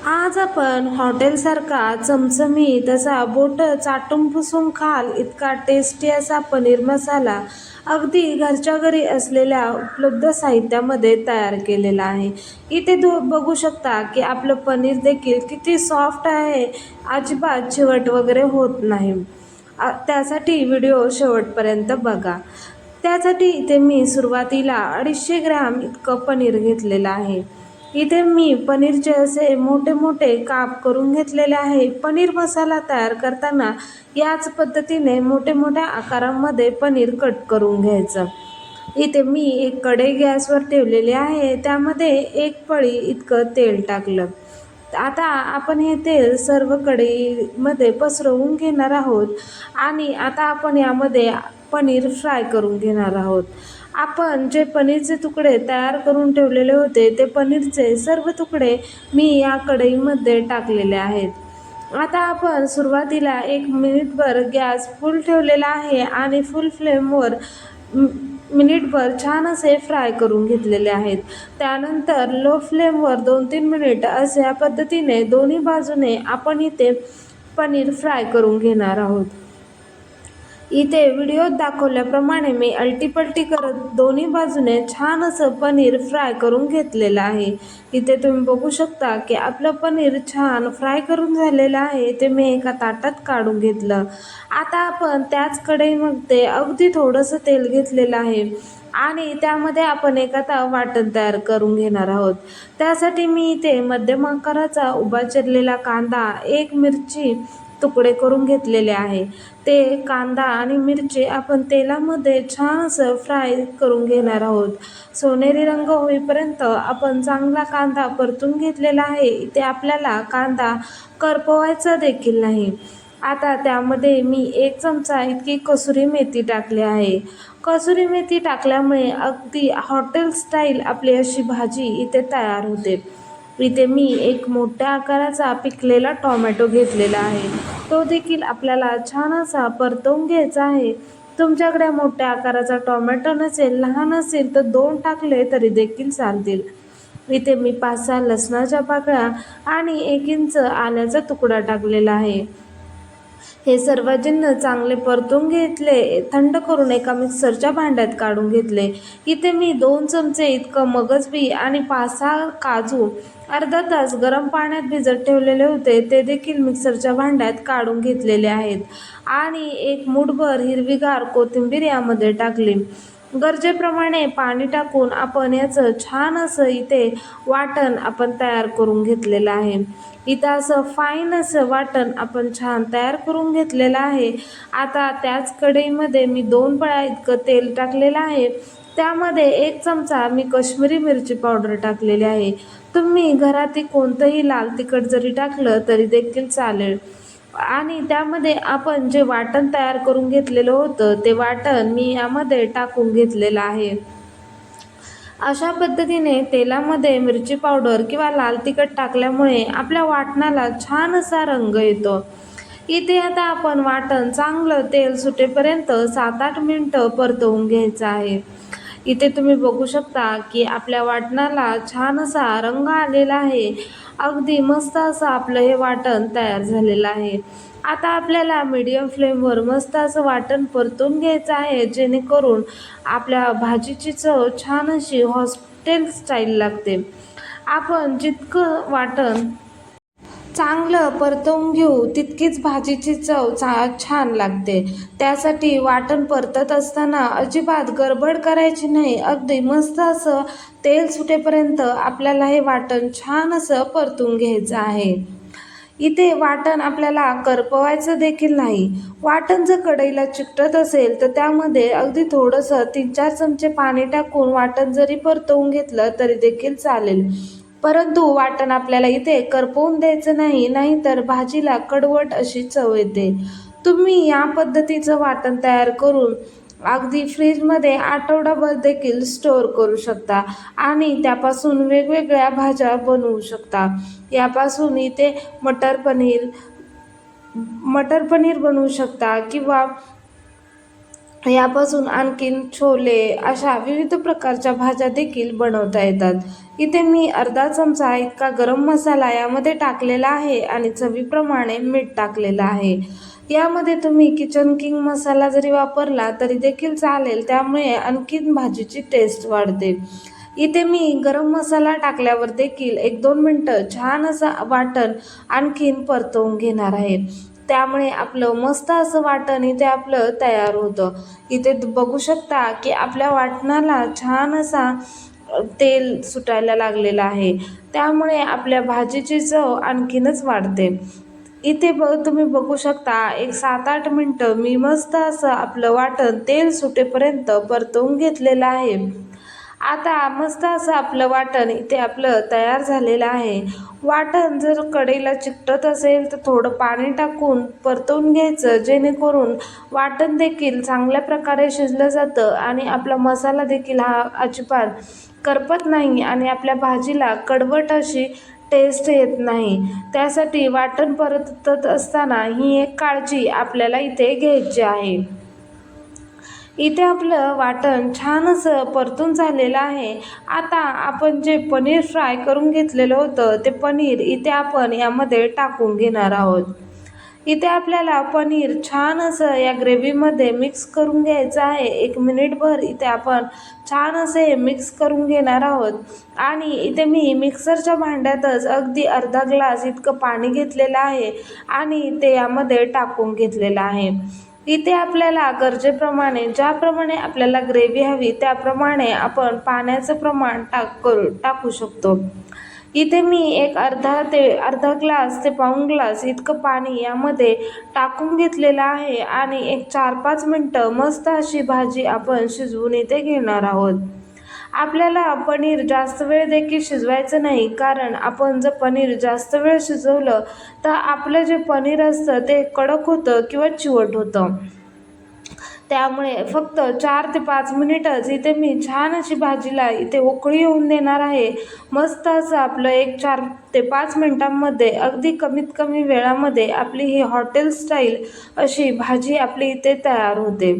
आज आपण हॉटेलसारखा चमचमीत असा बोटं चाटून पुसून खाल इतका टेस्टी असा पनीर मसाला अगदी घरच्या घरी असलेल्या उपलब्ध साहित्यामध्ये तयार केलेला आहे. इथे बघू शकता की आपलं पनीर देखील किती सॉफ्ट आहे, अजिबात चिवट वगैरे होत नाही. त्यासाठी व्हिडिओ शेवटपर्यंत बघा. त्यासाठी इथे मी सुरुवातीला 250 ग्रॅम इतकं पनीर घेतलेलं आहे. इथे मी पनीरचे असे मोठे मोठे काप करून घेतलेले आहे. पनीर मसाला तयार करताना याच पद्धतीने मोठे मोठ्या आकारामध्ये पनीर कट करून घ्यायचं. इथे मी एक कढई गॅसवर ठेवलेली आहे. त्यामध्ये एक पळी इतकं तेल टाकलं. आता आपण हे तेल सर्व कढईमध्ये पसरवून घेणार आहोत आणि आता आपण यामध्ये पनीर फ्राय करून घेणार आहोत. आपण जे पनीरचे तुकडे तयार करून ठेवलेले होते ते पनीरचे सर्व तुकडे मी या कढईमध्ये टाकलेले आहेत. आता आपण सुरुवातीला 1 मिनिटभर गॅस फुल ठेवलेला आहे आणि फुल फ्लेमवर मिनिटभर छान असे फ्राय करून घेतलेले आहेत. त्यानंतर लो फ्लेमवर 2-3 मिनिट अशा पद्धतीने दोन्ही बाजूने आपण इथे पनीर फ्राय करून घेणार आहोत. इथे व्हिडिओत दाखवल्याप्रमाणे मी अलटीपलटी करत दोन्ही बाजूने छान असं पनीर फ्राय करून घेतलेलं आहे. इथे तुम्ही बघू शकता की आपलं पनीर छान फ्राय करून झालेलं आहे. ते मी एका ताटात काढून घेतलं. आता आपण त्याच कढईमध्ये अगदी थोडंसं तेल घेतलेलं आहे आणि त्यामध्ये आपण एक आता वाटण तयार करून घेणार आहोत. त्यासाठी मी इथे मध्यम आकाराचा उभा चिरलेला कांदा, 1 मिरची तुकडे करून घेतलेले आहे. ते कांदा आणि मिरची आपण तेलामध्ये छान असं फ्राय करून घेणार आहोत. सोनेरी रंग होईपर्यंत आपण चांगला कांदा परतून घेतलेला आहे. इथे आपल्याला कांदा करपवायचा देखील नाही. आता त्यामध्ये मी 1 चमचा इतकी कसुरी मेथी टाकली आहे. कसुरी मेथी टाकल्यामुळे अगदी हॉटेल स्टाईल आपली अशी भाजी इथे तयार होते. इथे मी एक मोठ्या आकाराचा पिकलेला टोमॅटो घेतलेला आहे. तो देखील आपल्याला छान असा परतवून घ्यायचा आहे. तुमच्याकडे मोठ्या आकाराचा टोमॅटो नसेल, लहान असेल तर 2 टाकले तरी देखील चालतील. इथे मी 5-6 लसणाच्या पाकळ्या आणि 1 इंच आल्याचा तुकडा टाकलेला आहे. हे सर्व जिन्नस चांगले परतून घेतले. थंड करून एका मिक्सरच्या भांड्यात काढून घेतले. इथे मी 2 चमचे इतकं मगज बी आणि 5-6 काजू अर्धा तास गरम पाण्यात भिजत ठेवलेले होते ते देखील मिक्सरच्या भांड्यात काढून घेतलेले आहेत आणि 1 मूठभर हिरवीगार कोथिंबीर यामध्ये टाकली. गरजेप्रमाणे पाणी टाकून आपण याचं छान असं इथे वाटण आपण तयार करून घेतलेलं आहे. इथं असं फाईन असं वाटण आपण छान तयार करून घेतलेलं आहे. आता त्याच कढईमध्ये मी 2 पळ्या इतकं तेल टाकलेलं आहे. त्यामध्ये 1 चमचा मी काश्मीरी मिरची पावडर टाकलेली आहे. तुम्ही घरातील कोणतंही लाल तिखट जरी टाकलं तरी देखील चालेल. आणि त्यामध्ये आपण जे वाटण तयार करून घेतलेलं होतं ते वाटण मी यामध्ये टाकून घेतलेलं आहे. अशा पद्धतीने तेलामध्ये मिरची पावडर किंवा लाल तिखट टाकल्यामुळे आपल्या वाटणाला छान असा रंग येतो. इथे आता आपण वाटण चांगलं तेल सुटेपर्यंत 7-8 मिनिटं परतवून घ्यायचं आहे. इथे तुम्ही बघू शकता की आपल्या वाटणाला छान असा रंग आलेला आहे. अगदी मस्त असं आपलं हे वाटण तयार झालेलं आहे. आता आपल्याला मीडियम फ्लेमवर मस्त असं वाटण परतून घ्यायचं आहे जेणेकरून आपल्या भाजीची चव छान अशी हॉटेल स्टाईल लागते. आपण जितकं वाटण चांगलं परतवून घेऊ तितकीच भाजीची चव छान लागते. त्यासाठी वाटण परतत असताना अजिबात गडबड करायची नाही. अगदी मस्त असं तेल सुटेपर्यंत आपल्याला हे वाटण छान असं परतून घ्यायचं आहे. इथे वाटण आपल्याला करपवायचं देखील नाही. वाटण जर कढईला चिकटत असेल तर त्यामध्ये अगदी थोडंसं 3-4 चमचे पाणी टाकून वाटण जरी परतवून घेतलं तरी देखील चालेल. परंतु वाटण आपल्याला इथे करपवून द्यायचं नाही, नाहीतर भाजीला कडवट अशी चव येते. तुम्ही या पद्धतीचं वाटण तयार करून अगदी फ्रीजमध्ये आठवडाभर देखील स्टोअर करू शकता आणि त्यापासून वेगवेगळ्या भाज्या बनवू शकता. यापासून इथे मटर पनीर बनवू शकता किंवा यापासून आणखीन छोले अशा विविध प्रकारच्या भाज्या देखील बनवता येतात. इथे मी अर्धा चमचा इतका गरम मसाला यामध्ये टाकलेला आहे आणि चवीप्रमाणे मीठ टाकलेलं आहे. यामध्ये तुम्ही किचन किंग मसाला जरी वापरला तरी देखील चालेल, त्यामुळे आणखीन भाजीची टेस्ट वाढते. इथे मी गरम मसाला टाकल्यावर देखील 1-2 मिनटं छान असं वाटण आणखीन परतवून घेणार आहे. त्यामुळे आपलं मस्त असं वाटण इथे आपलं तयार होतं. इथे बघू शकता की आपल्या वाटणाला छान असा तेल सुटायला लागलेलं आहे. त्यामुळे आपल्या भाजीची चव आणखीनच वाढते. इथे तुम्ही बघू शकता एक 7-8 मिनटं मी मस्त असं आपलं वाटण तेल सुटेपर्यंत परतवून घेतलेलं आहे. आता मस्त असं आपलं वाटण इथे आपलं तयार झालेलं आहे. वाटण जर कढईला चिकटत असेल तर थोडं पाणी टाकून परतवून घ्यायचं, जेणेकरून वाटण देखील चांगल्या प्रकारे शिजलं जातं आणि आपला मसाला देखील हा अजिबात करपत नाही आणि आपल्या भाजीला कडवट अशी टेस्ट येत नाही. त्यासाठी वाटण परतत असताना ही एक काळजी आपल्याला इथे घ्यायची आहे. इथे आपलं वाटण छान असं परतून झालेलं आहे. आता आपण जे पनीर फ्राय करून घेतलेलं होतं ते पनीर इथे आपण यामध्ये टाकून घेणार आहोत. इथे आपल्याला पनीर छान असं या ग्रेव्हीमध्ये मिक्स करून घ्यायचं आहे. 1 मिनिटभर इथे आपण छान असे मिक्स करून घेणार आहोत. आणि इथे मी मिक्सरच्या भांड्यातच अगदी अर्धा ग्लास इतकं पाणी घेतलेलं आहे आणि ते यामध्ये टाकून घेतलेलं आहे. इथे आपल्याला गरजेप्रमाणे ज्याप्रमाणे आपल्याला ग्रेव्ही हवी त्याप्रमाणे आपण पाण्याचं प्रमाण टाकू शकतो. इथे मी एक अर्धा ग्लास ते पाऊण ग्लास इतकं पाणी यामध्ये टाकून घेतलेलं आहे आणि एक 4-5 मिनटं मस्त अशी भाजी आपण शिजवून इथे घेणार आहोत. आपल्याला पनीर जास्त वेळ देखील शिजवायचं नाही, कारण आपण जर पनीर जास्त वेळ शिजवलं तर आपलं जे पनीर असतं ते कडक होतं किंवा चिवट होतं. त्यामुळे फक्त 4 ते 5 मिनिटच इथे मी छान अशी भाजीला इथे उकळी येऊन देणार आहे. मस्त असं आपलं एक 4 ते 5 मिनिटांमध्ये अगदी कमीत कमी वेळामध्ये आपली ही हॉटेल स्टाईल अशी भाजी आपली इथे तयार होते.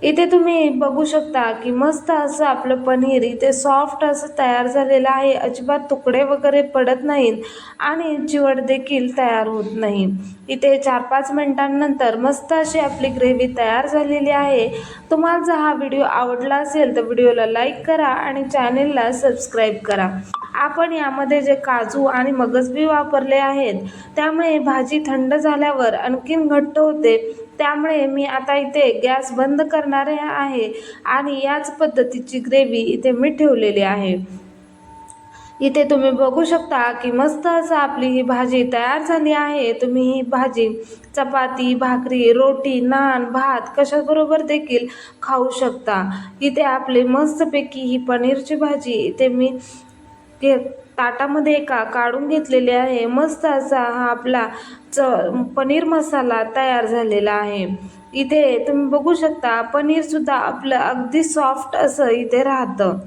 इथे तुम्ही बघू शकता की मस्त असं आपलं पनीर इथे सॉफ्ट असं तयार झालेलं आहे. अजिबात तुकडे वगैरे पडत नाहीत आणि चिवट देखील तयार होत नाही. इथे 4-5 मिनिटांनंतर मस्त अशी आपली ग्रेव्ही तयार झालेली आहे. तुम्हाला जर हा व्हिडिओ आवडला असेल तर व्हिडिओला लाईक करा आणि चॅनेलला सबस्क्राईब करा. आपण यामध्ये जे काजू आणि मगजबी वापरले आहेत त्यामुळे भाजी थंड झाल्यावर आणखीन घट्ट होते. त्यामुळे मी आता इथे गॅस बंद करणार आहे आणि याच पद्धतीची ग्रेव्ही इथे मी ठेवलेली आहे. इथे तुम्ही बघू शकता की मस्त असं आपली ही भाजी तयार झाली आहे. तुम्ही ही भाजी चपाती, भाकरी, रोटी, नान, भात कशाबरोबर देखील खाऊ शकता. इथे आपली मस्तपैकी ही पनीरची भाजी इथे मी ताटामध्ये एका काढून घेतलेली आहे. मस्त असा हा आपला पनीर मसाला तयार झालेला आहे. इथे तुम्ही बघू शकता पनीर सुद्धा आपलं अगदी सॉफ्ट असं इथे राहतं.